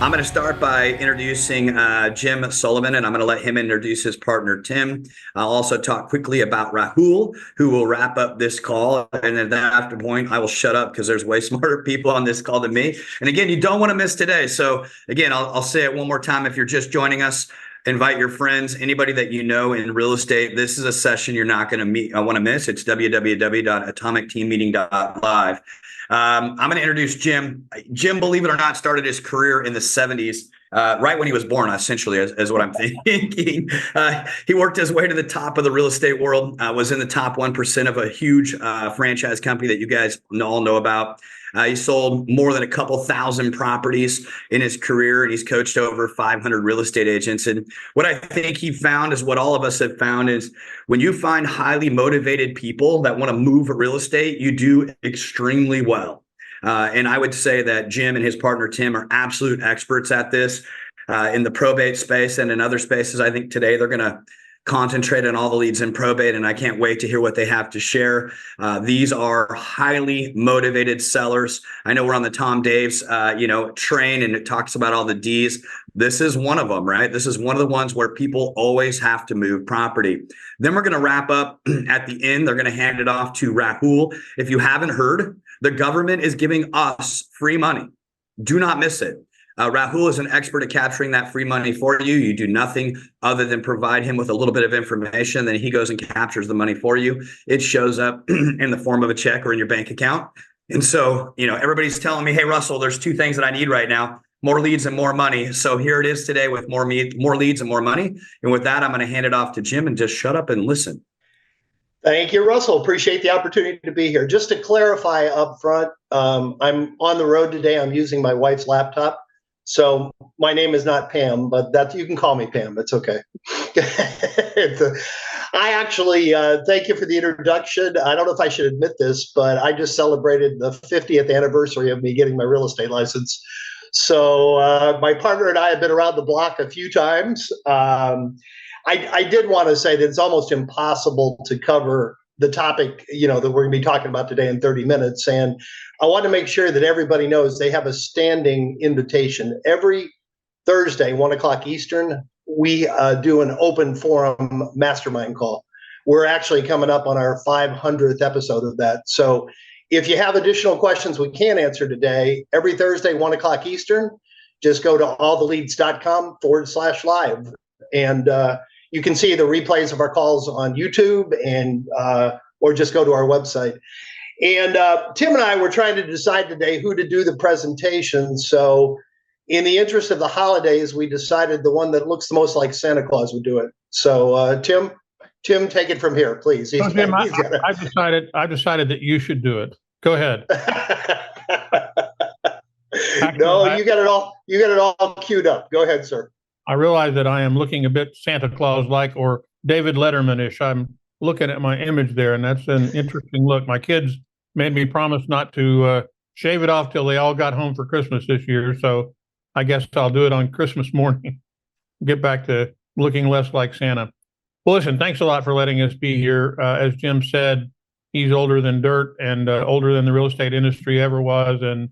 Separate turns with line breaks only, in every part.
I'm going to start by introducing Jim Sullivan, and I'm going to let him introduce his partner, Tim. I'll also talk quickly about Rahul, who will wrap up this call. And at that point, I will shut up because there's way smarter people on this call than me. And again, you don't want to miss today. So again, I'll say it one more time. If you're just joining us, invite your friends, anybody that you know in real estate. This is a session you're not going to want to miss. It's www.atomicteammeeting.live. I'm going to introduce Jim. Jim, believe it or not, started his career in the 70s, right when he was born, essentially, is what I'm thinking. He worked his way to the top of the real estate world, was in the top 1% of a huge franchise company that you guys all know about. He sold more than a couple thousand properties in his career, and he's coached over 500 real estate agents. And what I think he found is what all of us have found is when you find highly motivated people that want to move real estate, you do extremely well. And I would say that Jim and his partner, Tim, are absolute experts at this in the probate space and in other spaces. I think today they're going to concentrate on all the leads in probate, and I can't wait to hear what they have to share. These are highly motivated sellers. I know we're on the Tom Daves, train, and it talks about all the D's. This is one of them, right? This is one of the ones where people always have to move property. Then we're going to wrap up at the end. They're going to hand it off to Rahul. If you haven't heard, the government is giving us free money. Do not miss it. Rahul is an expert at capturing that free money for you. You do nothing other than provide him with a little bit of information. Then he goes and captures the money for you. It shows up in the form of a check or in your bank account. And so, everybody's telling me, hey, Russell, there's two things that I need right now: more leads and more money. So here it is today with more leads and more money. And with that, I'm going to hand it off to Jim and just shut up and listen.
Thank you, Russell. Appreciate the opportunity to be here. Just to clarify up front, I'm on the road today. I'm using my wife's laptop. So my name is not Pam, but you can call me Pam. It's okay. I actually thank you for the introduction. I don't know if I should admit this, but I just celebrated the 50th anniversary of me getting my real estate license. So my partner and I have been around the block a few times. I did want to say that it's almost impossible to cover the topic, that we're going to be talking about today in 30 minutes. And I want to make sure that everybody knows they have a standing invitation. Every Thursday, 1:00 Eastern, we do an open forum mastermind call. We're actually coming up on our 500th episode of that. So if you have additional questions we can't answer today, every Thursday, 1:00 Eastern, just go to alltheleads.com/live. And you can see the replays of our calls on YouTube and or just go to our website. And Tim and I were trying to decide today who to do the presentation. So in the interest of the holidays, we decided the one that looks the most like Santa Claus would do it. So Tim, take it from here, please.
Jim, I've decided that you should do it. Go ahead.
No, you got it all queued up. Go ahead, sir.
I realize that I am looking a bit Santa Claus-like or David Letterman-ish. I'm looking at my image there, and that's an interesting look. My kids made me promise not to shave it off till they all got home for Christmas this year, so I guess I'll do it on Christmas morning. Get back to looking less like Santa. Well, listen, thanks a lot for letting us be here. As Jim said, he's older than dirt and older than the real estate industry ever was, and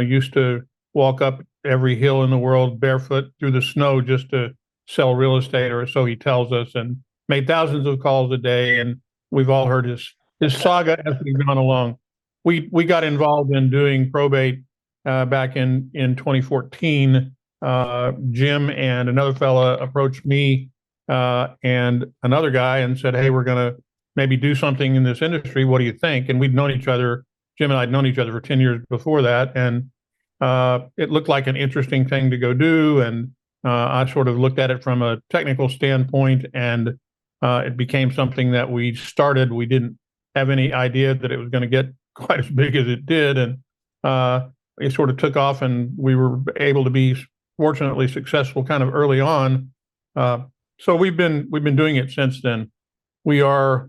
used to walk up every hill in the world barefoot through the snow just to sell real estate, or so he tells us, and made thousands of calls a day. And we've all heard his saga as we've gone along. We got involved in doing probate back in 2014. Jim and another fella approached me and another guy and said, hey, we're going to maybe do something in this industry. What do you think? And we'd known each other. Jim and I had known each other for 10 years before that. And it looked like an interesting thing to go do. And I sort of looked at it from a technical standpoint, and it became something that we started. We didn't have any idea that it was going to get quite as big as it did. And it sort of took off, and we were able to be fortunately successful kind of early on. So we've been doing it since then. We are,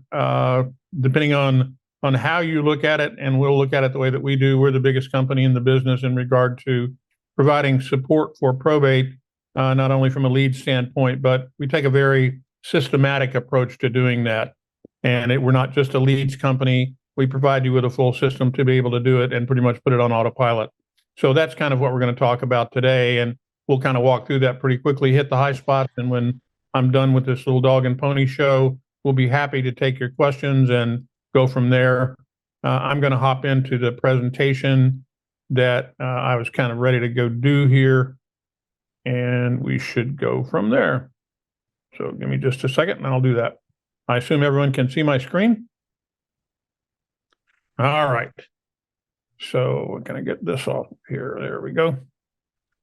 depending on how you look at it, and we'll look at it the way that we do, we're the biggest company in the business in regard to providing support for probate, not only from a lead standpoint, but we take a very systematic approach to doing that. And we're not just a leads company. We provide you with a full system to be able to do it and pretty much put it on autopilot. So that's kind of what we're going to talk about today. And we'll kind of walk through that pretty quickly, hit the high spots. And when I'm done with this little dog and pony show, we'll be happy to take your questions and go from there. I'm going to hop into the presentation that I was kind of ready to go do here. And we should go from there. So give me just a second and I'll do that. I assume everyone can see my screen. All right. So we're going to get this off here. There we go.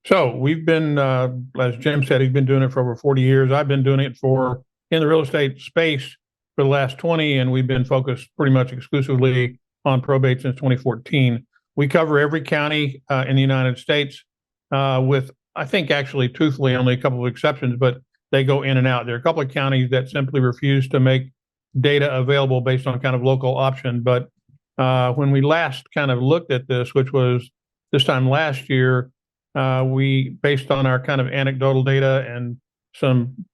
So we've been, as Jim said, he's been doing it for over 40 years. I've been doing it in the real estate space for the last 20, and we've been focused pretty much exclusively on probate since 2014. We cover every county in the United States with, I think, actually, truthfully, only a couple of exceptions, but they go in and out. There are a couple of counties that simply refuse to make data available based on kind of local option. But when we last kind of looked at this, which was this time last year, we, based on our kind of anecdotal data and some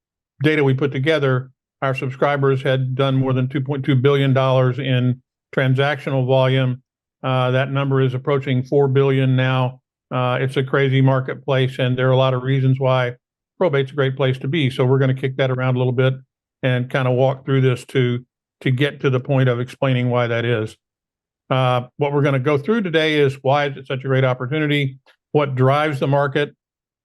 data we put together, our subscribers had done more than $2.2 billion in transactional volume. That number is approaching 4 billion now. It's a crazy marketplace, and there are a lot of reasons why probate's a great place to be. So we're going to kick that around a little bit and kind of walk through this to get to the point of explaining why that is. What we're going to go through today is why is it such a great opportunity, what drives the market,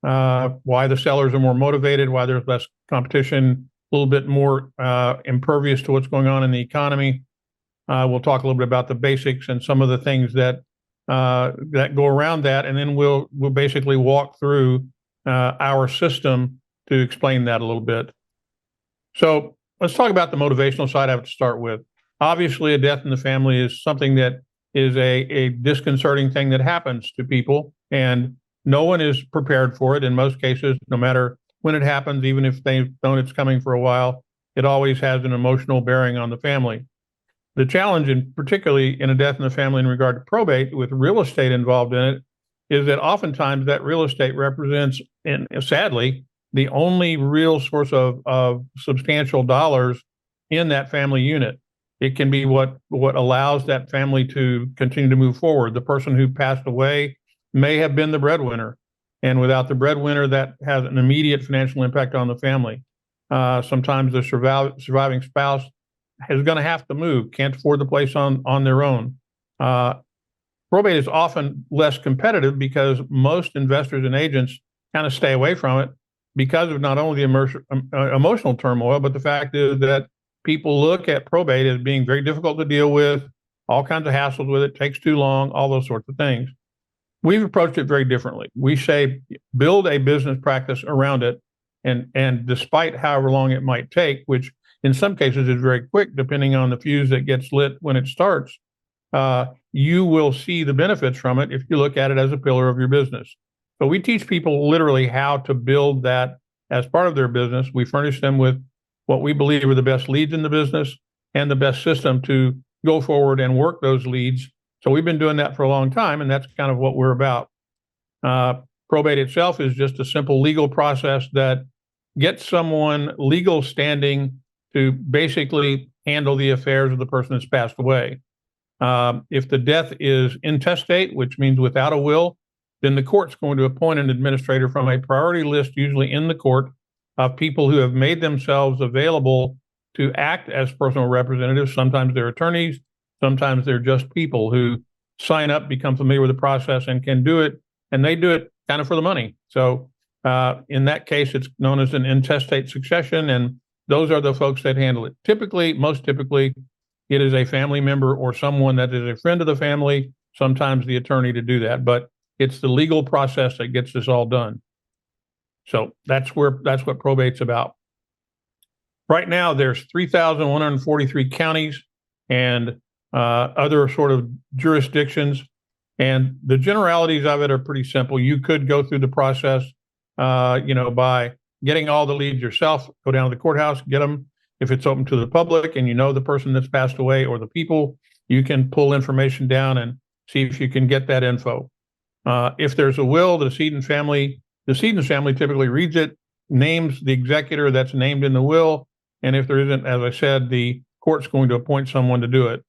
why the sellers are more motivated, why there's less competition, a little bit more impervious to what's going on in the economy. We'll talk a little bit about the basics and some of the things that go around that, and then we'll basically walk through our system to explain that a little bit. So let's talk about the motivational side I have to start with. Obviously, a death in the family is something that is a disconcerting thing that happens to people, and no one is prepared for it in most cases, no matter when it happens, even if they've known it's coming for a while, it always has an emotional bearing on the family. The challenge, and particularly in a death in the family in regard to probate with real estate involved in it, is that oftentimes that real estate represents, and sadly, the only real source of substantial dollars in that family unit. It can be what allows that family to continue to move forward. The person who passed away may have been the breadwinner, and without the breadwinner, that has an immediate financial impact on the family. Sometimes the surviving spouse is going to have to move, can't afford the place on their own. Probate is often less competitive because most investors and agents kind of stay away from it because of not only the emotional turmoil, but the fact is that people look at probate as being very difficult to deal with, all kinds of hassles with it, takes too long, all those sorts of things. We've approached it very differently. We say build a business practice around it, and despite however long it might take, which in some cases is very quick, depending on the fuse that gets lit when it starts, you will see the benefits from it if you look at it as a pillar of your business. So we teach people literally how to build that as part of their business. We furnish them with what we believe are the best leads in the business and the best system to go forward and work those leads. So we've been doing that for a long time, and that's kind of what we're about. Probate itself is just a simple legal process that gets someone legal standing to basically handle the affairs of the person that's passed away. If the death is intestate, which means without a will, then the court's going to appoint an administrator from a priority list, usually in the court, of people who have made themselves available to act as personal representatives. Sometimes they're attorneys, sometimes they're just people who sign up, become familiar with the process, and can do it, and they do it kind of for the money. So in that case, it's known as an intestate succession, and those are the folks that handle it. Most typically, it is a family member or someone that is a friend of the family, sometimes the attorney to do that, but it's the legal process that gets this all done. So that's what probate's about. Right now, there's 3,143 counties and other sort of jurisdictions, and the generalities of it are pretty simple. You could go through the process, by getting all the leads yourself, go down to the courthouse, get them. If it's open to the public and you know the person that's passed away or the people, you can pull information down and see if you can get that info. If there's a will, the decedent family typically reads it, names the executor that's named in the will, and if there isn't, as I said, the court's going to appoint someone to do it.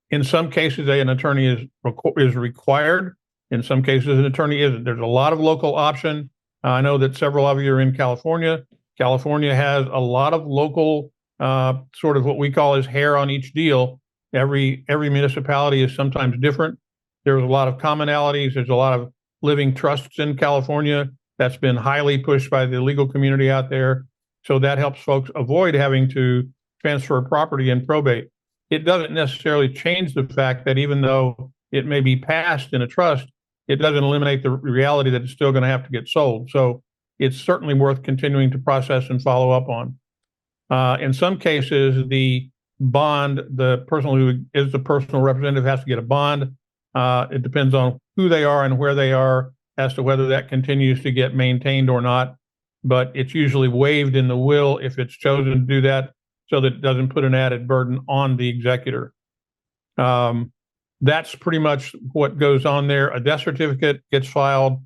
In some cases, an attorney is required In some cases, an attorney isn't. There's a lot of local option. I know that several of you are in California. California has a lot of local sort of what we call as hair on each deal. Every municipality is sometimes different. There's a lot of commonalities. There's a lot of living trusts in California that's been highly pushed by the legal community out there. So that helps folks avoid having to transfer property in probate. It doesn't necessarily change the fact that even though it may be passed in a trust, it doesn't eliminate the reality that it's still going to have to get sold. So it's certainly worth continuing to process and follow up on. In some cases, the bond, the person who is the personal representative has to get a bond. It depends on who they are and where they are as to whether that continues to get maintained or not. But it's usually waived in the will if it's chosen to do that, so that it doesn't put an added burden on the executor. That's pretty much what goes on there. A death certificate gets filed.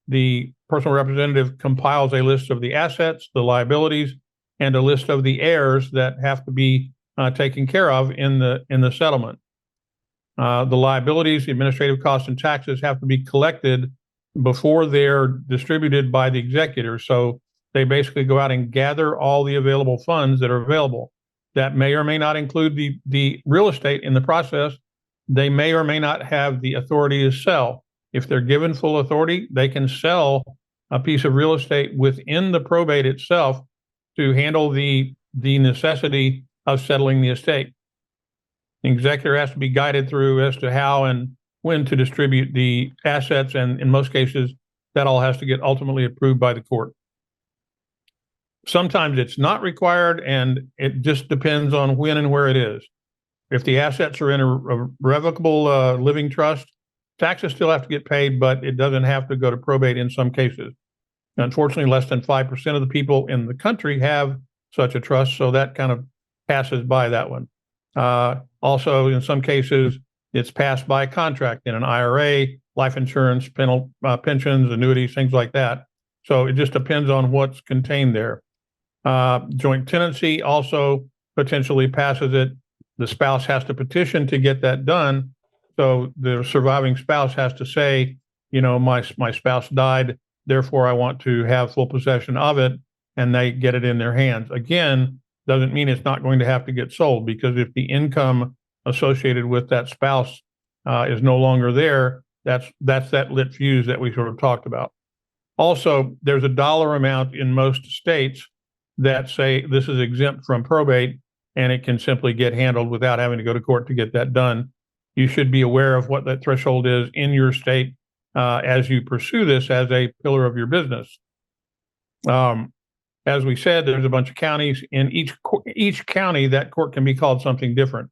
The personal representative compiles a list of the assets, the liabilities, and a list of the heirs that have to be taken care of in the settlement. The liabilities, the administrative costs, and taxes have to be collected before they're distributed by the executor. So they basically go out and gather all the available funds that are available. That may or may not include the real estate in the process. They may or may not have the authority to sell. If they're given full authority, they can sell a piece of real estate within the probate itself to handle the necessity of settling the estate. The executor has to be guided through as to how and when to distribute the assets, and in most cases, that all has to get ultimately approved by the court. Sometimes it's not required, and it just depends on when and where it is. If the assets are in a revocable living trust, taxes still have to get paid, but it doesn't have to go to probate in some cases. Unfortunately, less than 5% of the people in the country have such a trust, so that kind of passes by that one. Also, in some cases, it's passed by contract in an IRA, life insurance, pensions, annuities, things like that. So it just depends on what's contained there. Joint tenancy also potentially passes it. The spouse has to petition to get that done. So the surviving spouse has to say, my spouse died, therefore I want to have full possession of it, and they get it in their hands. Again, doesn't mean it's not going to have to get sold, because if the income associated with that spouse is no longer there, that's that lit fuse that we sort of talked about. Also, there's a dollar amount in most states that say this is exempt from probate, and it can simply get handled without having to go to court to get that done. You should be aware of what that threshold is in your state as you pursue this as a pillar of your business. As we said, there's a bunch of counties. In each county, that court can be called something different.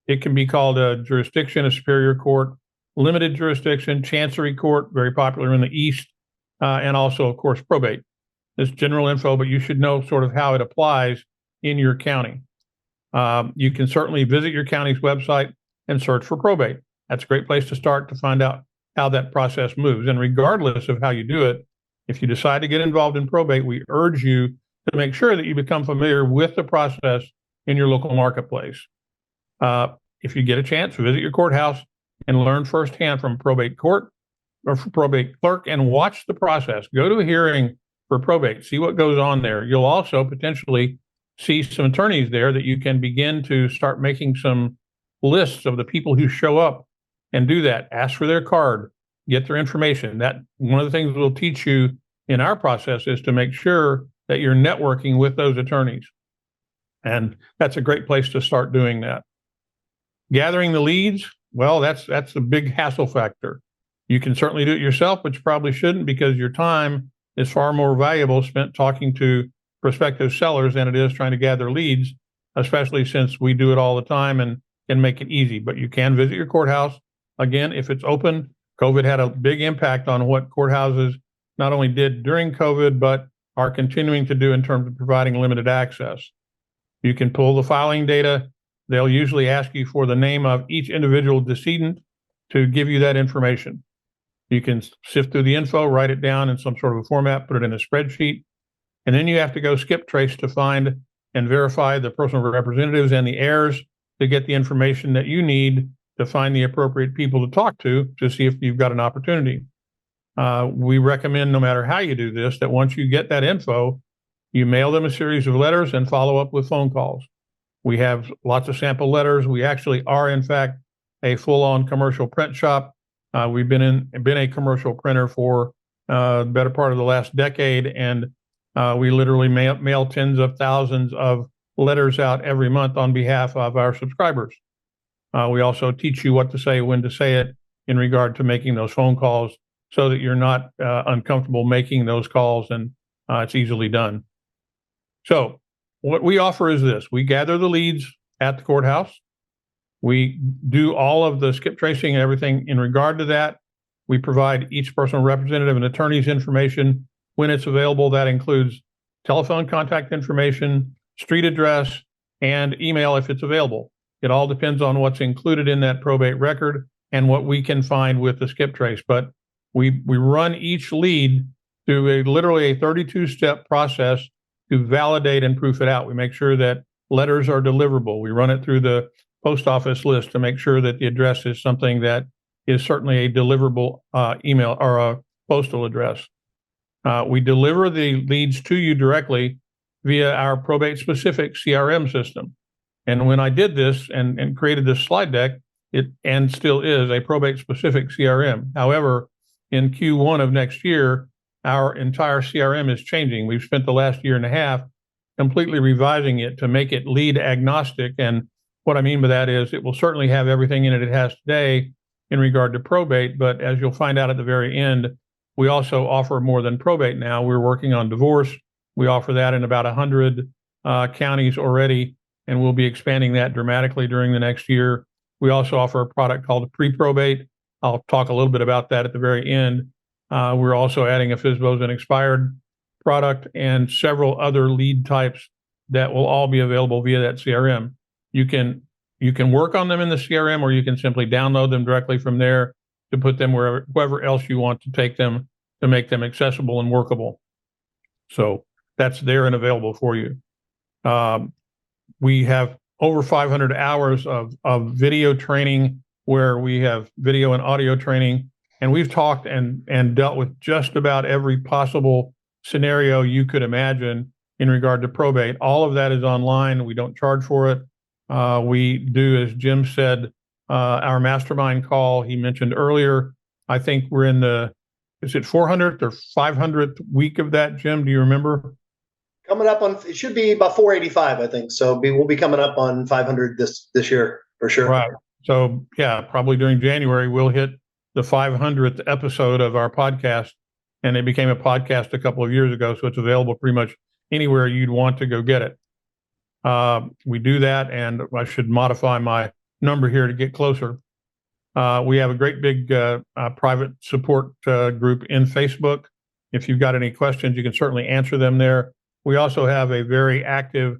It can be called a jurisdiction, a superior court, limited jurisdiction, chancery court, very popular in the East, and also, of course, probate. It's general info, but you should know sort of how it applies in your county. You can certainly visit your county's website and search for probate. That's a great place to start to find out how that process moves. And regardless of how you do it, if you decide to get involved in probate, we urge you to make sure that you become familiar with the process in your local marketplace. If you get a chance, visit your courthouse and learn firsthand from probate court or probate clerk and watch the process. Go to a hearing for probate, see what goes on there. You'll also potentially see some attorneys there that you can begin to start making some lists of the people who show up and do that. Ask for their card, get their information. That one of the things we'll teach you in our process is to make sure that you're networking with those attorneys. And that's a great place to start doing that. Gathering the leads, well, that's a big hassle factor. You can certainly do it yourself, but you probably shouldn't, because your time is far more valuable spent talking to prospective sellers than it is trying to gather leads, especially since we do it all the time and can make it easy. But you can visit your courthouse. Again, if it's open, COVID had a big impact on what courthouses not only did during COVID, but are continuing to do in terms of providing limited access. You can pull the filing data. They'll usually ask you for the name of each individual decedent to give you that information. You can sift through the info, write it down in some sort of a format, put it in a spreadsheet, and then you have to go skip trace to find and verify the personal representatives and the heirs to get the information that you need to find the appropriate people to talk to see if you've got an opportunity. We recommend, no matter how you do this, that once you get that info, you mail them a series of letters and follow up with phone calls. We have lots of sample letters. We actually are, in fact, a full-on commercial print shop. We've been a commercial printer for the better part of the last decade, and we literally mail tens of thousands of letters out every month on behalf of our subscribers. We also teach you what to say, when to say it, in regard to making those phone calls, so that you're not uncomfortable making those calls, and it's easily done. So what we offer is this. We gather the leads at the courthouse. We do all of the skip tracing and everything in regard to that. We provide each personal representative and attorney's information when it's available. That includes telephone contact information, street address, and email if it's available. It all depends on what's included in that probate record and what we can find with the skip trace. But we run each lead through literally a 32-step process to validate and proof it out. We make sure that letters are deliverable. We run it through the post office list to make sure that the address is something that is certainly a deliverable email or a postal address. We deliver the leads to you directly via our probate-specific CRM system. And when I did this and created this slide deck, and still is a probate-specific CRM. However, in Q1 of next year, our entire CRM is changing. We've spent the last year and a half completely revising it to make it lead agnostic. And what I mean by that is it will certainly have everything in it has today in regard to probate. But as you'll find out at the very end, we also offer more than probate now. We're working on divorce. We offer that in about 100 counties already, and we'll be expanding that dramatically during the next year. We also offer a product called pre-probate. I'll talk a little bit about that at the very end. We're also adding a FSBOs and expired product and several other lead types that will all be available via that CRM. You can work on them in the CRM, or you can simply download them directly from there to put them wherever else you want to take them to make them accessible and workable. So that's there and available for you. We have over 500 hours of video training, where we have video and audio training, and we've talked and dealt with just about every possible scenario you could imagine in regard to probate. All of that is online. We don't charge for it. We do, as Jim said, our mastermind call he mentioned earlier. I think we're in is it 400th or 500th week of that, Jim? Do you remember?
Coming up on, it should be about 485, I think. So we'll be coming up on 500 this year for sure.
Right. So yeah, probably during January, we'll hit the 500th episode of our podcast. And it became a podcast a couple of years ago, so it's available pretty much anywhere you'd want to go get it. We do that, and I should modify my number here to get closer. We have a great big private support group in Facebook. If you've got any questions, you can certainly answer them there. We also have a very active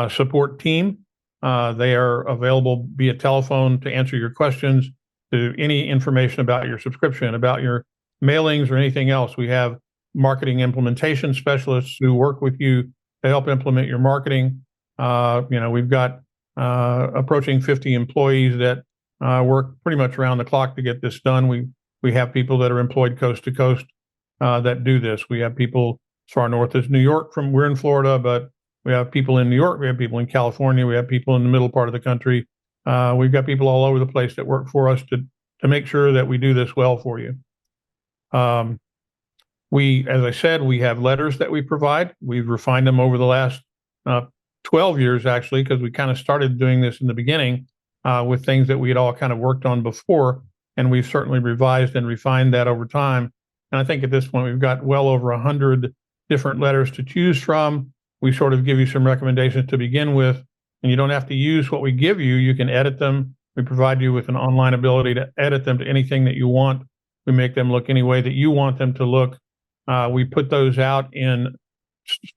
support team. They are available via telephone to answer your questions, to any information about your subscription, about your mailings, or anything else. We have marketing implementation specialists who work with you to help implement your marketing. We've got approaching 50 employees that work pretty much around the clock to get this done. We have people that are employed coast to coast that do this. We have people as far north as New York. We're in Florida, but we have people in New York. We have people in California. We have people in the middle part of the country. We've got people all over the place that work for us to make sure that we do this well for you. As I said, we have letters that we provide. We've refined them over the last 12 years, actually, because we kind of started doing this in the beginning with things that we had all kind of worked on before, and we've certainly revised and refined that over time. And I think at this point, we've got well over 100 different letters to choose from. We sort of give you some recommendations to begin with, and you don't have to use what we give you. You can edit them. We provide you with an online ability to edit them to anything that you want. We make them look any way that you want them to look. We put those out in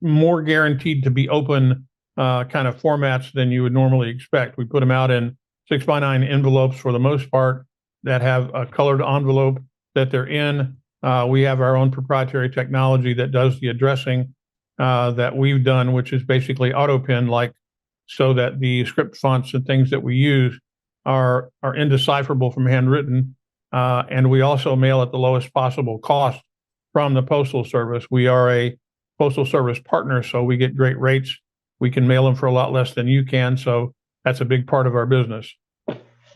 more guaranteed to be open kind of formats than you would normally expect. We put them out in 6x9 envelopes for the most part that have a colored envelope that they're in. We have our own proprietary technology that does the addressing that we've done, which is basically auto pen like, so that the script fonts and things that we use are indecipherable from handwritten. And we also mail at the lowest possible cost from the Postal Service. We are a Postal Service partner, so we get great rates. We can mail them for a lot less than you can, so that's a big part of our business.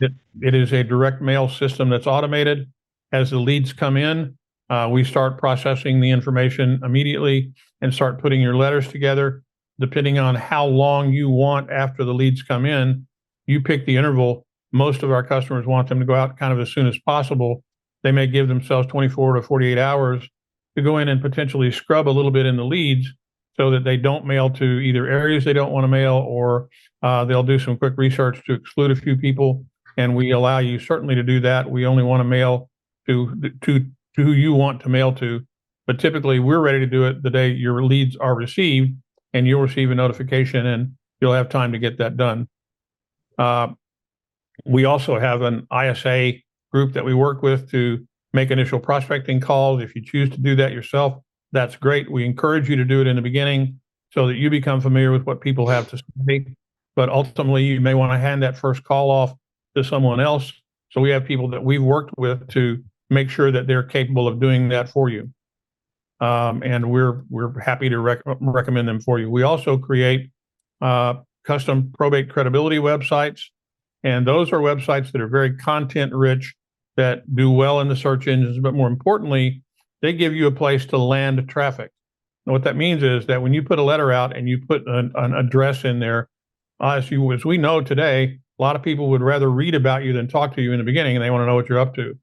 It is a direct mail system that's automated. As the leads come in, we start processing the information immediately and start putting your letters together. Depending on how long you want after the leads come in, you pick the interval. Most of our customers want them to go out kind of as soon as possible. They may give themselves 24 to 48 hours to go in and potentially scrub a little bit in the leads so that they don't mail to either areas they don't want to mail, or they'll do some quick research to exclude a few people. And we allow you certainly to do that. We only want to mail to who you want to mail to. But typically, we're ready to do it the day your leads are received, and you'll receive a notification, and you'll have time to get that done. We also have an ISA group that we work with to make initial prospecting calls. If you choose to do that yourself, that's great. We encourage you to do it in the beginning so that you become familiar with what people have to say. But ultimately, you may want to hand that first call off to someone else. So we have people that we've worked with to make sure that they're capable of doing that for you. And we're happy to recommend them for you. We also create custom probate credibility websites. And those are websites that are very content rich, that do well in the search engines, but more importantly, they give you a place to land traffic. And what that means is that when you put a letter out and you put an address in there, as we know today, a lot of people would rather read about you than talk to you in the beginning, and they want to know what you're up to.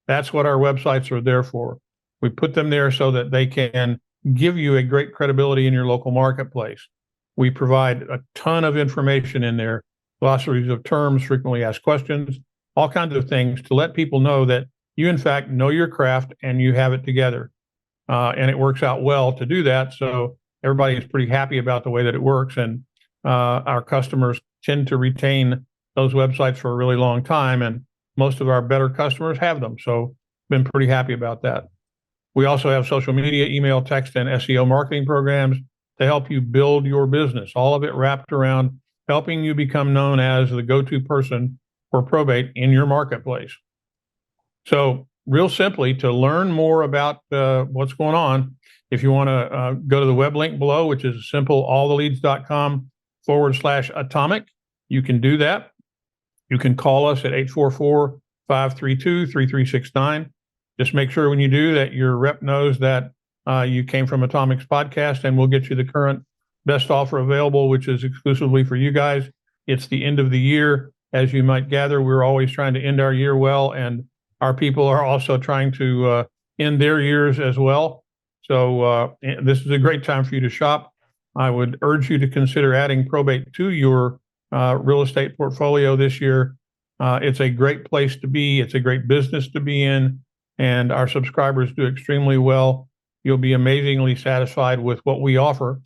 That's what our websites are there for. We put them there so that they can give you a great credibility in your local marketplace. We provide a ton of information in there, glossaries of terms, frequently asked questions, all kinds of things to let people know that you, in fact, know your craft and you have it together. And it works out well to do that. So everybody is pretty happy about the way that it works. And our customers tend to retain those websites for a really long time. And most of our better customers have them. So been pretty happy about that. We also have social media, email, text, and SEO marketing programs to help you build your business. All of it wrapped around helping you become known as the go-to person for probate in your marketplace. So real simply, to learn more about what's going on, if you want to go to the web link below, which is simple, alltheleads.com/atomic, you can do that. You can call us at 844-532-3369. Just make sure when you do that your rep knows that you came from Atomic's podcast, and we'll get you the current best offer available, which is exclusively for you guys. It's the end of the year. As you might gather, we're always trying to end our year well, and our people are also trying to end their years as well. So this is a great time for you to shop. I would urge you to consider adding probate to your real estate portfolio this year. It's a great place to be. It's a great business to be in, and our subscribers do extremely well. You'll be amazingly satisfied with what we offer.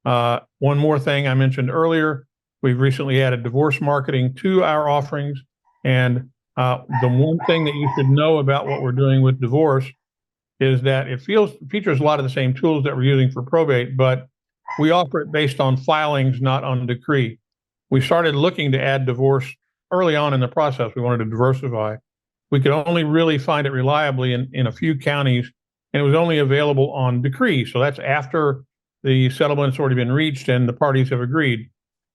One more thing I mentioned earlier, we've recently added divorce marketing to our offerings. And the one thing that you should know about what we're doing with divorce is that it features a lot of the same tools that we're using for probate, but we offer it based on filings, not on decree. We started looking to add divorce early on in the process. We wanted to diversify. We could only really find it reliably in a few counties, and it was only available on decree. So that's after the settlement's already been reached and the parties have agreed.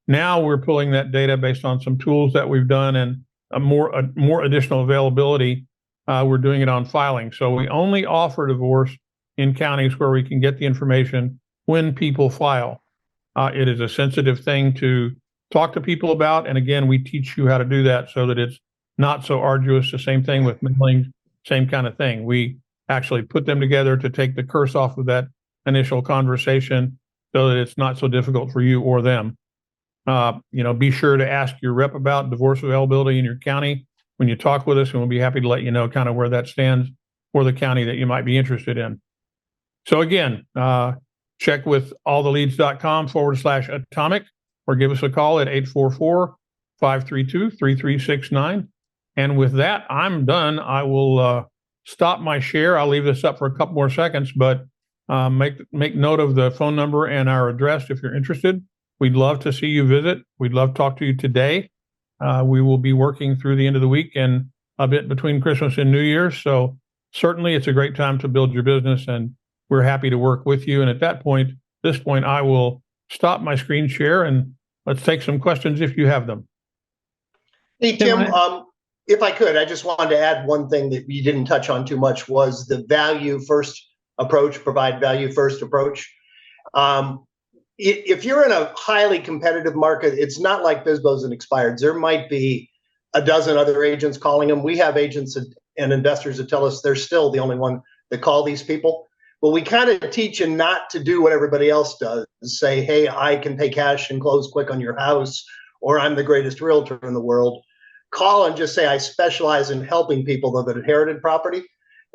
Now we're pulling that data based on some tools that we've done and a more additional availability. We're doing it on filing. So we only offer divorce in counties where we can get the information when people file. It is a sensitive thing to talk to people about. And again, we teach you how to do that so that it's not so arduous. The same thing with mailing, same kind of thing. We actually put them together to take the curse off of that initial conversation so that it's not so difficult for you or them. Be sure to ask your rep about divorce availability in your county when you talk with us, and we'll be happy to let you know kind of where that stands for the county that you might be interested in. So again, check with alltheleads.com/atomic or give us a call at 844-532-3369. And with that, I'm done. I will stop my share. I'll leave this up for a couple more seconds, but make note of the phone number and our address if you're interested. We'd love to see you visit. We'd love to talk to you today. We will be working through the end of the week and a bit between Christmas and New Year's. So certainly it's a great time to build your business, and we're happy to work with you. And at this point, I will stop my screen share and let's take some questions if you have them.
Hey, Tim, if I could, I just wanted to add one thing that you didn't touch on too much was the value first approach, provide value first approach. If you're in a highly competitive market, it's not like BizBos and expireds. There might be a dozen other agents calling them. We have agents and investors that tell us they're still the only one that call these people. But we kind of teach you not to do what everybody else does. Say, hey, I can pay cash and close quick on your house, or I'm the greatest realtor in the world. Call and just say, I specialize in helping people that have inherited property.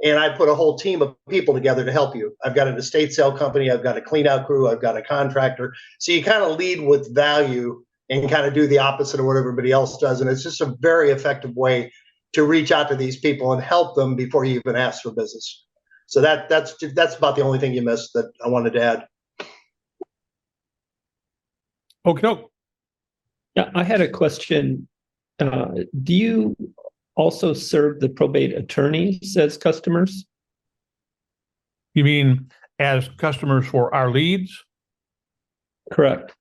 And I put a whole team of people together to help you. I've got an estate sale company. I've got a clean out crew. I've got a contractor. So you kind of lead with value and kind of do the opposite of what everybody else does. And it's just a very effective way to reach out to these people and help them before you even ask for business. So that's about the only thing you missed that I wanted to add.
Okay.
Yeah, I had a question. Do you also serve the probate attorneys as customers?
You mean as customers for our leads?
Correct.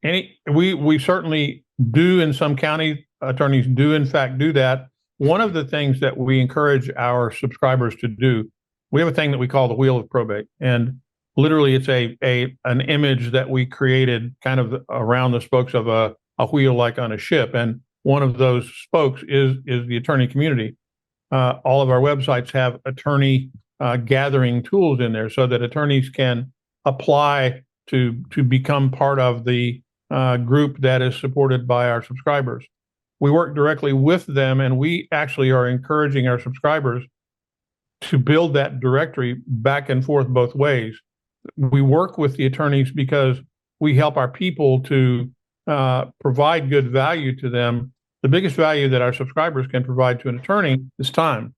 We certainly do. In some county, attorneys do in fact do that. One of the things that we encourage our subscribers to do, we have a thing that we call the Wheel of Probate, and literally it's an image that we created kind of around the spokes of a wheel like on a ship, and one of those spokes is the attorney community. All of our websites have attorney gathering tools in there so that attorneys can apply to become part of the group that is supported by our subscribers. We work directly with them, and we actually are encouraging our subscribers to build that directory back and forth both ways. We work with the attorneys because we help our people to provide good value to them. The biggest value that our subscribers can provide to an attorney is time.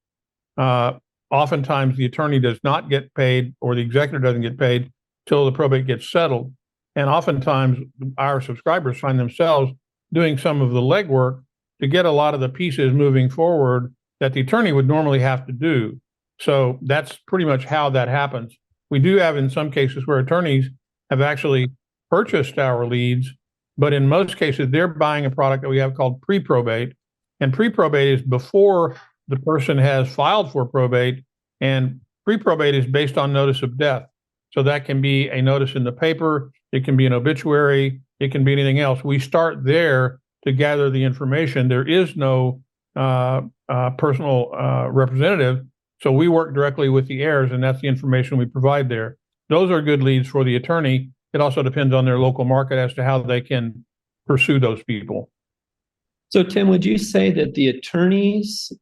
Oftentimes the attorney does not get paid, or the executor doesn't get paid till the probate gets settled. And oftentimes our subscribers find themselves doing some of the legwork to get a lot of the pieces moving forward that the attorney would normally have to do. So that's pretty much how that happens. We do have in some cases where attorneys have actually purchased our leads, but in most cases, they're buying a product that we have called pre-probate. And pre-probate is before the person has filed for probate, and pre-probate is based on notice of death. So that can be a notice in the paper, it can be an obituary, it can be anything else. We start there to gather the information. There is no personal representative, so we work directly with the heirs, and that's the information we provide there. Those are good leads for the attorney. It also depends on their local market as to how they can pursue those people.
So, Tim, would you say that the attorneys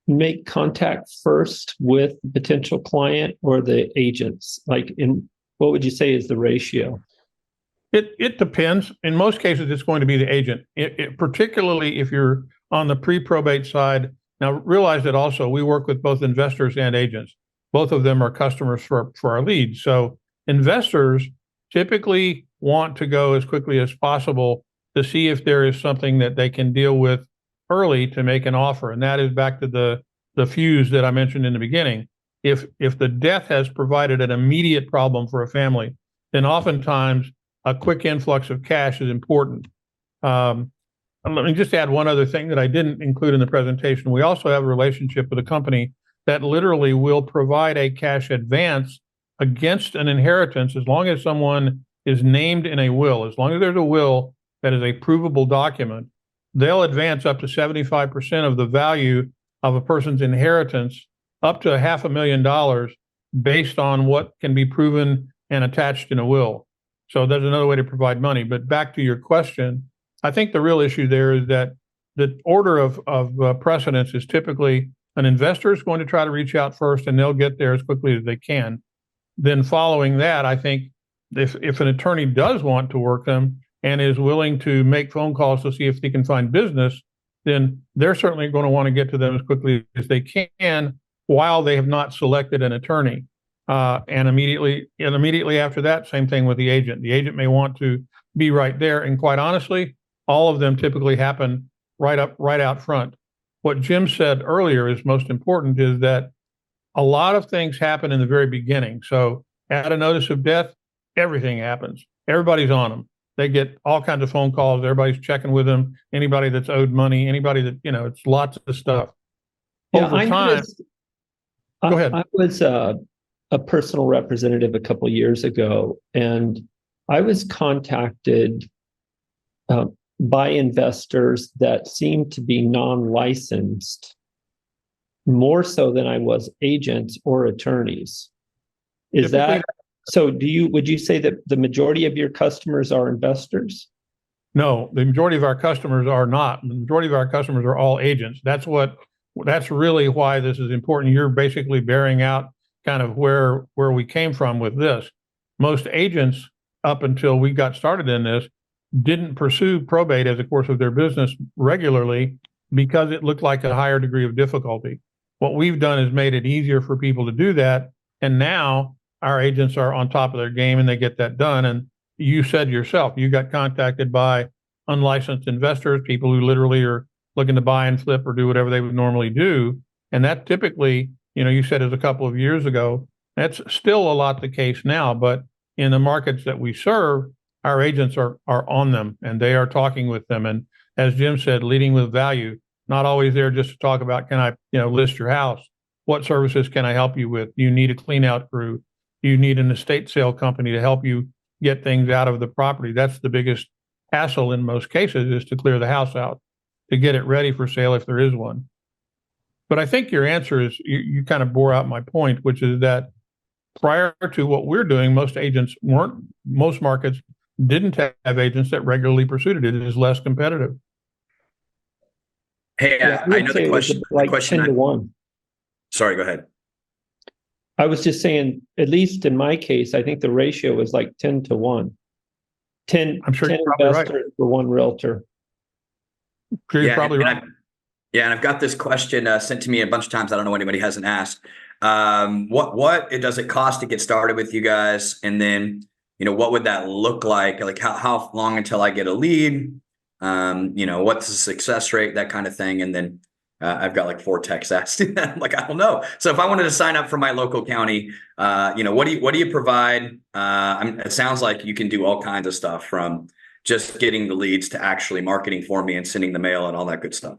make contact first with the potential client or the agents? What would you say is the ratio?
It depends. In most cases, it's going to be the agent. Particularly if you're on the pre-probate side. Now, realize that also we work with both investors and agents. Both of them are customers for our leads. So investors typically want to go as quickly as possible to see if there is something that they can deal with early to make an offer. And that is back to the fuse that I mentioned in the beginning. If the death has provided an immediate problem for a family, then oftentimes a quick influx of cash is important. Let me just add one other thing that I didn't include in the presentation. We also have a relationship with a company that literally will provide a cash advance against an inheritance as long as someone is named in a will. As long as there's a will that is a provable document, they'll advance up to 75% of the value of a person's inheritance, up to $500,000, based on what can be proven and attached in a will. So that's another way to provide money. But back to your question, I think the real issue there is that the order of precedence is typically an investor is going to try to reach out first, and they'll get there as quickly as they can. Then following that, I think if an attorney does want to work them and is willing to make phone calls to see if they can find business, then they're certainly going to want to get to them as quickly as they can while they have not selected an attorney. And immediately after that, same thing with the agent. The agent may want to be right there. And quite honestly, all of them typically happen right out front. What Jim said earlier is most important, is that a lot of things happen in the very beginning. So at a notice of death, everything happens. Everybody's on them. They get all kinds of phone calls. Everybody's checking with them. Anybody that's owed money, anybody that, it's lots of stuff. Over time, go ahead.
I was a personal representative a couple of years ago, and I was contacted by investors that seemed to be non-licensed, more so than I was agents or attorneys. Is that so? Would you say that the majority of your customers are investors?
No, the majority of our customers are not. The majority of our customers are all agents. That's really why this is important. You're basically bearing out kind of where we came from with this. Most agents, up until we got started in this, didn't pursue probate as a course of their business regularly because it looked like a higher degree of difficulty. What we've done is made it easier for people to do that. And now our agents are on top of their game and they get that done. And you said yourself, you got contacted by unlicensed investors, people who literally are looking to buy and flip or do whatever they would normally do. And that typically, you said is a couple of years ago. That's still a lot the case now, but in the markets that we serve, our agents are on them and they are talking with them. And as Jim said, leading with value, not always there just to talk about, can I, list your house? What services can I help you with? You need a clean out crew. You need an estate sale company to help you get things out of the property. That's the biggest hassle in most cases, is to clear the house out, to get it ready for sale if there is one. But I think your answer is, you kind of bore out my point, which is that prior to what we're doing, most markets didn't have agents that regularly pursued it. It is less competitive.
Hey, I know the question.
Like 10 to 1.
Sorry, go ahead.
I was just saying, at least in my case, I think the ratio was like 10 to 1. 10,
I'm sure
10
you're probably
investors for one realtor.
Sure, you're probably right.
And I've got this question sent to me a bunch of times. I don't know, anybody hasn't asked. What does it cost to get started with you guys? And then, what would that look like? Like how long until I get a lead? What's the success rate, that kind of thing. And then I've got like 4 texts asking that. I'm like, I don't know. So if I wanted to sign up for my local county, what do you provide? It sounds like you can do all kinds of stuff, from just getting the leads to actually marketing for me and sending the mail and all that good stuff.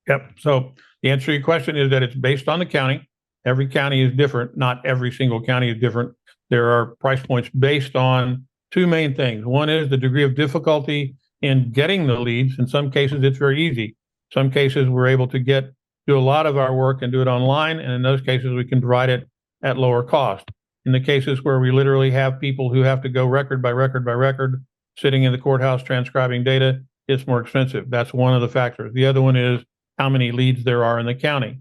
Yep. So the answer to your question is that it's based on the county. Every county is different. Not every single county is different. There are price points based on 2 main things. One is the degree of difficulty in getting the leads. In some cases, it's very easy. Some cases, we're able to do a lot of our work and do it online. And in those cases, we can provide it at lower cost. In the cases where we literally have people who have to go record by record by record, sitting in the courthouse transcribing data, it's more expensive. That's one of the factors. The other one is how many leads there are in the county.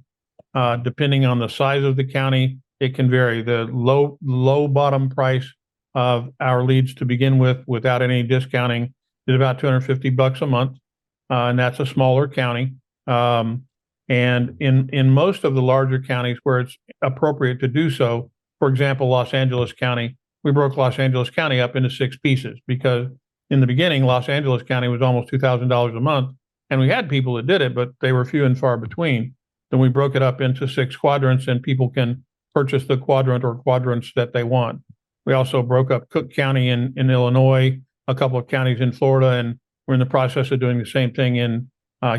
Depending on the size of the county, it can vary. The low bottom price of our leads to begin with, without any discounting, is about $250 a month. And that's a smaller county. And in most of the larger counties where it's appropriate to do so, for example, Los Angeles County, we broke Los Angeles County up into 6 pieces, because in the beginning, Los Angeles County was almost $2,000 a month. And we had people that did it, but they were few and far between. Then we broke it up into 6 quadrants, and people can purchase the quadrant or quadrants that they want. We also broke up Cook County in Illinois, a couple of counties in Florida, and we're in the process of doing the same thing in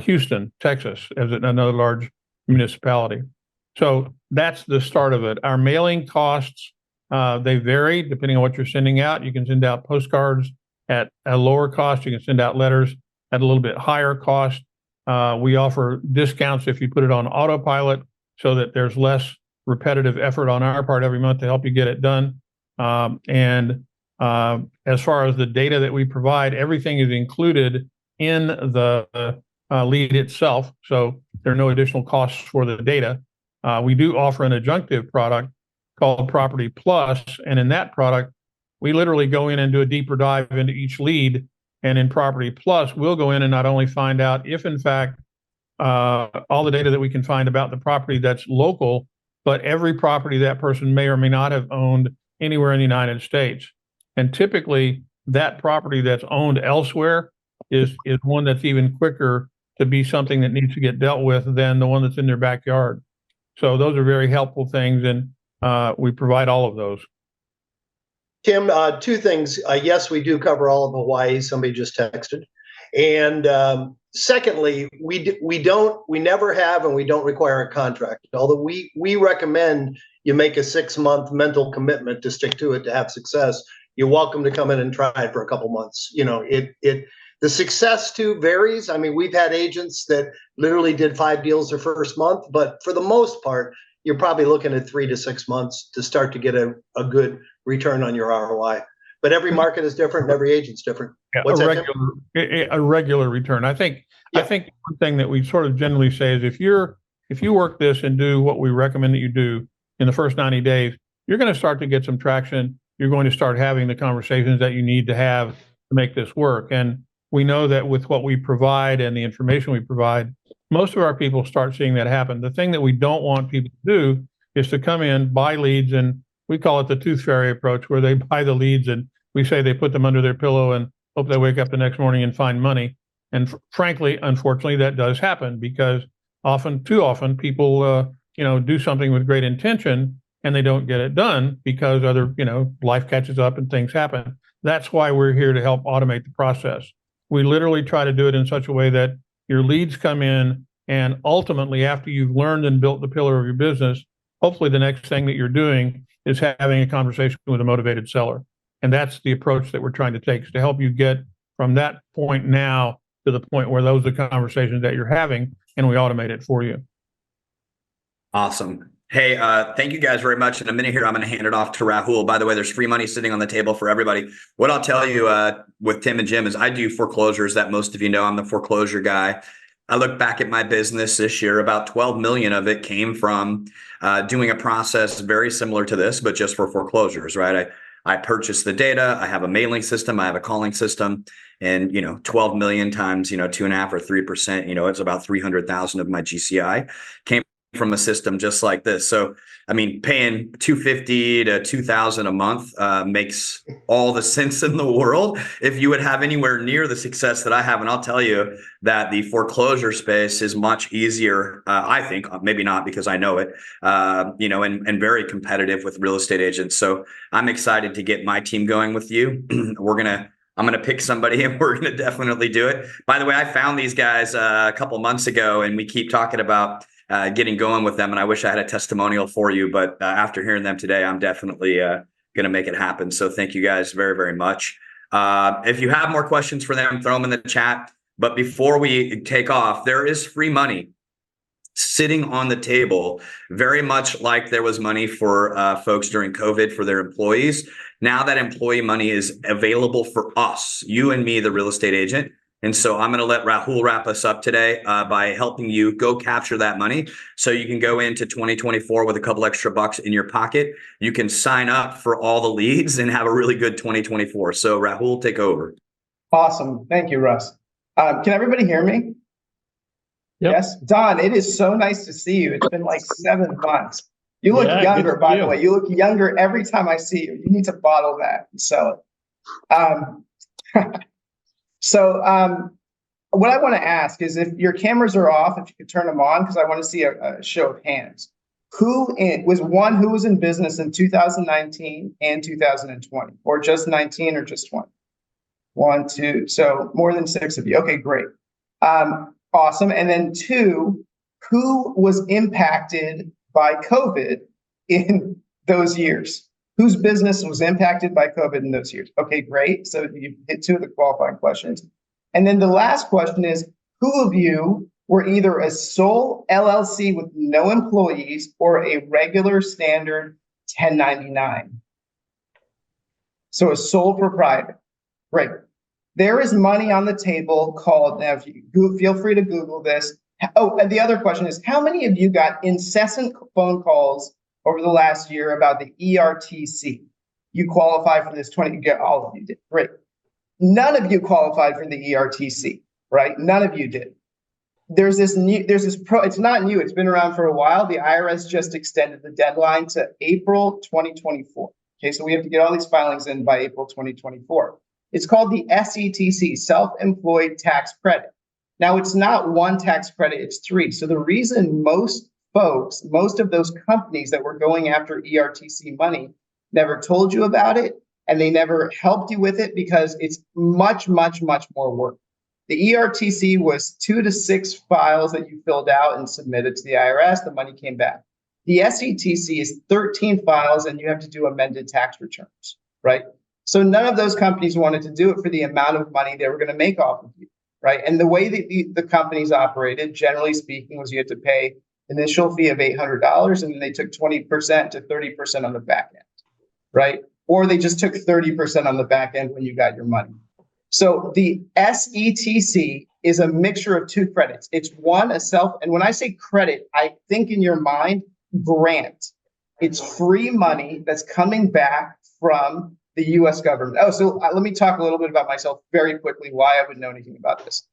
Houston, Texas, as another large municipality. So that's the start of it. Our mailing costs, they vary depending on what you're sending out. You can send out postcards at a lower cost. You can send out letters at a little bit higher cost. We offer discounts if you put it on autopilot, so that there's less repetitive effort on our part every month to help you get it done. And as far as the data that we provide, everything is included in the lead itself. So there are no additional costs for the data. We do offer an adjunctive product called Property Plus. And in that product, we literally go in and do a deeper dive into each lead. And in Property Plus, we'll go in and not only find out if, in fact, all the data that we can find about the property that's local, but every property that person may or may not have owned anywhere in the United States. And typically, that property that's owned elsewhere is one that's even quicker to be something that needs to get dealt with than the one that's in their backyard. So those are very helpful things, and we provide all of those.
Tim, two things. Yes, we do cover all of Hawaii. Somebody just texted. And secondly, we never have, and we don't require a contract. Although we recommend you make a 6-month mental commitment to stick to it to have success. You're welcome to come in and try it for a couple months. You know, the success too varies. I mean, we've had agents that literally did 5 deals their first month, but for the most part, you're probably looking at 3 to 6 months to start to get a good return on your ROI. But every market is different and every agent's different.
Yeah,
What's
a regular return. I think one thing that we sort of generally say is if you work this and do what we recommend that you do in the first 90 days, you're going to start to get some traction. You're going to start having the conversations that you need to have to make this work. And we know that with what we provide and the information we provide, most of our people start seeing that happen. The thing that we don't want people to do is to come in, buy leads, and we call it the tooth fairy approach, where they buy the leads and we say they put them under their pillow and hope they wake up the next morning and find money. And frankly, unfortunately, that does happen because too often people, do something with great intention and they don't get it done because life catches up and things happen. That's why we're here to help automate the process. We literally try to do it in such a way that your leads come in, and ultimately, after you've learned and built the pillar of your business, hopefully the next thing that you're doing is having a conversation with a motivated seller. And that's the approach that we're trying to take, is to help you get from that point now to the point where those are the conversations that you're having, and we automate it for you.
Awesome. Hey, thank you guys very much. In a minute here, I'm going to hand it off to Rahul. By the way, there's free money sitting on the table for everybody. What I'll tell you with Tim and Jim is I do foreclosures that most of you know. I'm the foreclosure guy. I look back at my business this year, about 12 million of it came from doing a process very similar to this, but just for foreclosures, right? I purchased the data. I have a mailing system. I have a calling system, and 12 million times 2.5 or 3%. It's about 300,000 of my GCI came from a system just like this. So, I mean, paying $250 to $2,000 a month makes all the sense in the world if you would have anywhere near the success that I have. And I'll tell you that the foreclosure space is much easier. I think, maybe not because I know it, and very competitive with real estate agents. So I'm excited to get my team going with you. I'm going to pick somebody and we're going to definitely do it. By the way, I found these guys a couple months ago, and we keep talking about getting going with them. And I wish I had a testimonial for you, but after hearing them today, I'm definitely going to make it happen. So thank you guys very, very much. If you have more questions for them, throw them in the chat. But before we take off, there is free money sitting on the table, very much like there was money for folks during COVID for their employees. Now that employee money is available for us, you and me, the real estate agent. And so I'm going to let Rahul wrap us up today by helping you go capture that money so you can go into 2024 with a couple extra bucks in your pocket. You can sign up for all the leads and have a really good 2024. So Rahul, take over.
Awesome. Thank you, Russ. Can everybody hear me?
Yep.
Yes. Don, it is so nice to see you. It's been like 7 months. You look younger, by the way. You look younger every time I see you. You need to bottle that and sell it. So what I want to ask is, if your cameras are off, if you could turn them on, because I want to see a show of hands. Who was in business in 2019 and 2020, or just 19 or just 20? 1, 2, so more than 6 of you. Okay, great. Awesome. And then 2, who was impacted by COVID in those years? Whose business was impacted by COVID in those years? Okay, great. So you hit 2 of the qualifying questions. And then the last question is, who of you were either a sole LLC with no employees or a regular standard 1099? So a sole proprietor. Great. There is money on the table called, now if you feel free to Google this. Oh, and the other question is, how many of you got incessant phone calls over the last year about the ERTC? You qualify for this 20, all of you did, great. None of you qualified for the ERTC, right? None of you did. It's not new, it's been around for a while. The IRS just extended the deadline to April 2024. Okay, so we have to get all these filings in by April 2024. It's called the SETC, Self-Employed Tax Credit. Now, it's not one tax credit, it's three. So the reason most folks, most of those companies that were going after ERTC money never told you about it, and they never helped you with it, because it's much, much, much more work. The ERTC was 2 to 6 files that you filled out and submitted to the IRS. The money came back. The SETC is 13 files, and you have to do amended tax returns, right? So none of those companies wanted to do it for the amount of money they were going to make off of you, right? And the way that the companies operated, generally speaking, was you had to pay initial fee of $800, and then they took 20% to 30% on the back end, right? Or they just took 30% on the back end when you got your money. So the SETC is a mixture of two credits. It's one, and when I say credit, I think in your mind, grant. It's free money that's coming back from the US government. Oh, so let me talk a little bit about myself very quickly, why I would know anything about this.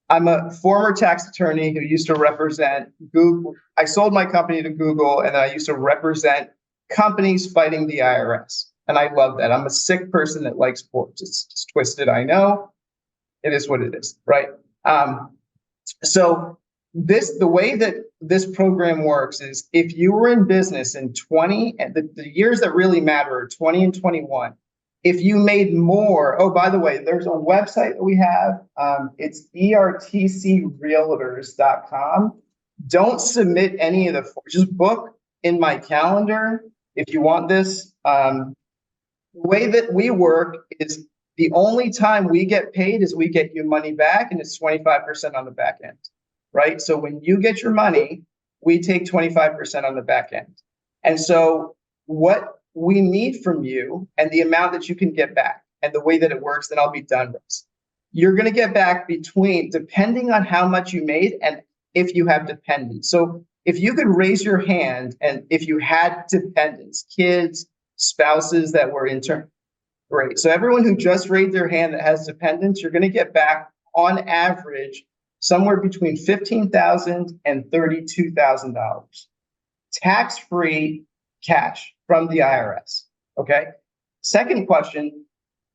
I'm a former tax attorney who used to represent Google. I sold my company to Google, and then I used to represent companies fighting the IRS. And I love that. I'm a sick person that likes sports. It's twisted, I know. It is what it is, right? So the way that this program works is, if you were in business in 20, and the years that really matter are 20 and 21, if you made more, oh, by the way, there's a website that we have. It's ertcrealtors.com. Don't submit any of just book in my calendar if you want this. The way that we work is, the only time we get paid is we get you money back, and it's 25% on the back end, right? So when you get your money, we take 25% on the back end. And so what we need from you, and the amount that you can get back, and the way that it works, then I'll be done with this. You're going to get back depending on how much you made and if you have dependents. So if you could raise your hand, and if you had dependents, kids, spouses that were intern, great. So everyone who just raised their hand that has dependents, you're going to get back on average somewhere between $15,000 and $32,000 tax-free cash from the IRS. Okay. Second question,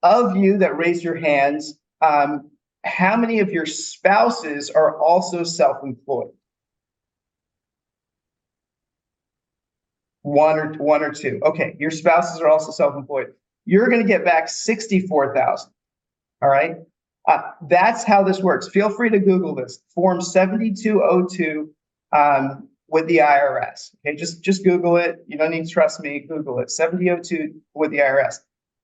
of you that raised your hands, how many of your spouses are also self-employed? One or two. Okay, your spouses are also self-employed. You're going to get back $64,000. All right, that's how this works. Feel free to Google this. Form 7202 with the IRS. Okay, just Google it. You don't need to trust me. Google it. 7002 with the IRS.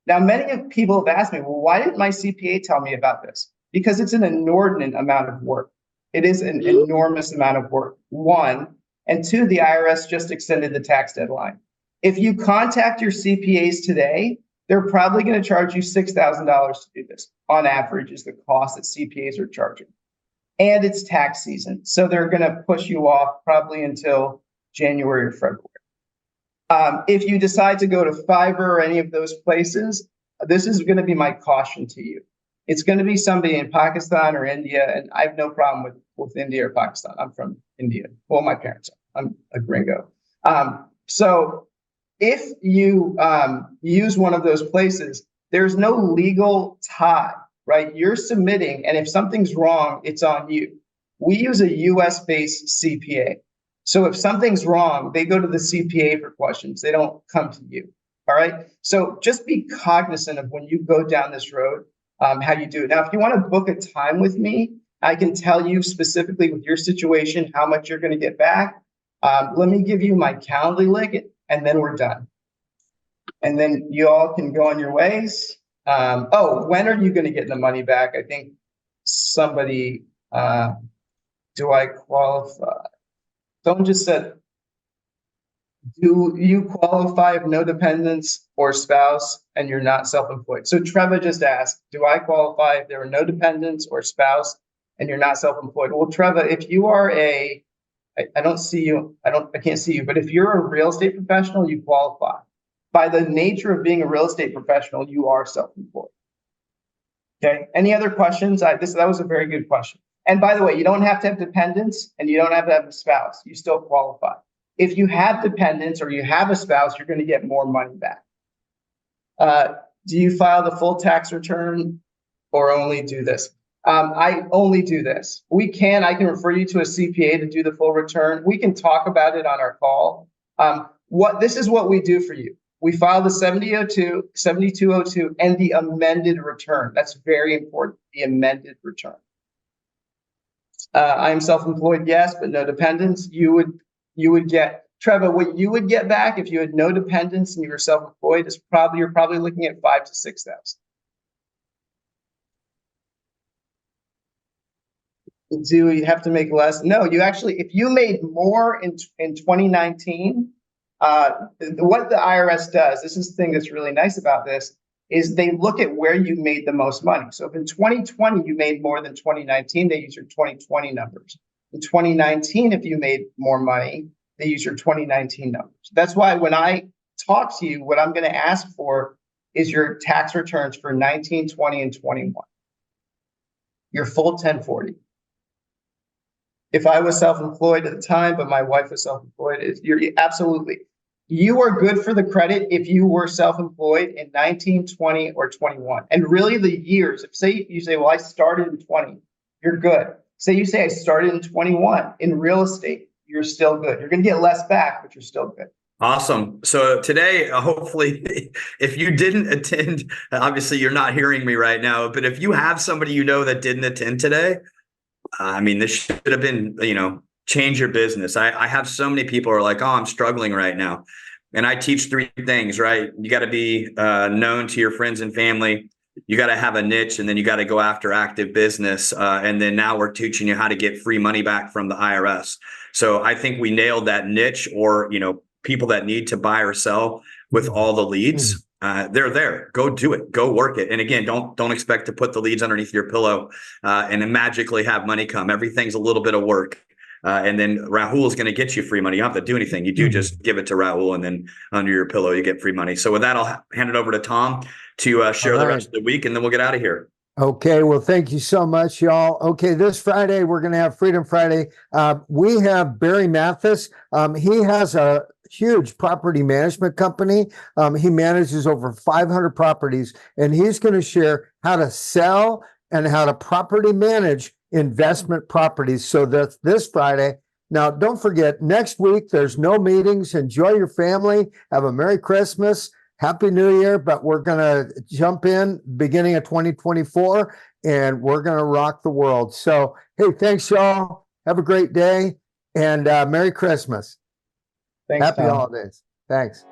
Now, many of people have asked me, well, why didn't my CPA tell me about this? Because it's an inordinate amount of work. It is an enormous amount of work. One. And two, the IRS just extended the tax deadline. If you contact your CPAs today, they're probably going to charge you $6,000 to do this. On average is the cost that CPAs are charging. And it's tax season. So they're going to push you off probably until January or February. If you decide to go to Fiverr or any of those places, this is going to be my caution to you. It's going to be somebody in Pakistan or India, and I have no problem with India or Pakistan. I'm from India. Well, my parents are. I'm a gringo. So if you use one of those places, there's no legal tie, right? You're submitting, and if something's wrong, it's on you. We use a US-based CPA. So if something's wrong, they go to the CPA for questions. They don't come to you, all right? So just be cognizant of when you go down this road, how you do it. Now, if you want to book a time with me, I can tell you specifically with your situation how much you're going to get back. Let me give you my Calendly link, and then we're done. And then you all can go on your ways. When are you going to get the money back? I think somebody, do I qualify? Someone just said, do you qualify if no dependents or spouse and you're not self-employed? So Trevor just asked, do I qualify if there are no dependents or spouse and you're not self-employed? Well, Trevor, if you are I don't see you, I can't see you, but if you're a real estate professional, you qualify. By the nature of being a real estate professional, you are self-employed. Okay, any other questions? That was a very good question. And by the way, you don't have to have dependents and you don't have to have a spouse. You still qualify. If you have dependents or you have a spouse, you're going to get more money back. Do you file the full tax return or only do this. I only do this. I can refer you to a CPA to do the full return. We can talk about it on our call. This is what we do for you. We file the 7202 and the amended return. That's very important, the amended return. I am self-employed, yes, but no dependents. You would get, Trevor, what you would get back if you had no dependents and you were self-employed is you're probably looking at 5,000 to 6,000. Do you have to make less? No, you actually, if you made more in 2019, what the IRS does, this is the thing that's really nice about this, is they look at where you made the most money. So if in 2020 you made more than 2019, they use your 2020 numbers. In 2019, if you made more money, they use your 2019 numbers. That's why when I talk to you, what I'm going to ask for is your tax returns for 19, 20, and 21. Your full 1040. If I was self-employed at the time, but my wife was self-employed, you are good for the credit if you were self-employed in 19, 20, or 21. And really the years, if you say, well, I started in 20, you're good. Say you say I started in 21 in real estate, you're still good. You're going to get less back, but you're still good.
Awesome. So today, hopefully, if you didn't attend, obviously you're not hearing me right now, but if you have somebody you know that didn't attend today, I mean, this should have been, change your business. I have so many people who are like, oh, I'm struggling right now. And I teach 3 things, right? You got to be known to your friends and family. You got to have a niche, and then you got to go after active business. And then now we're teaching you how to get free money back from the IRS. So I think we nailed that niche, or, people that need to buy or sell with all the leads. They're there. Go do it. Go work it. And again, don't expect to put the leads underneath your pillow and then magically have money come. Everything's a little bit of work. And then Rahul is going to get you free money. You don't have to do anything. You do just give it to Rahul, and then under your pillow, you get free money. So with that, I'll hand it over to Tom to share the rest of the week, and then we'll get out of here.
Okay, well, thank you so much, y'all. Okay, this Friday, we're going to have Freedom Friday. We have Barry Mathis. He has a huge property management company. He manages over 500 properties, and he's going to share how to sell and how to property manage investment properties. So that's this Friday. Now, don't forget, next week, there's no meetings. Enjoy your family. Have a Merry Christmas. Happy New Year, but we're going to jump in beginning of 2024, and we're going to rock the world. So, hey, thanks, y'all. Have a great day, and Merry Christmas.
Thanks,
Happy
Tom.
holidays. Thanks.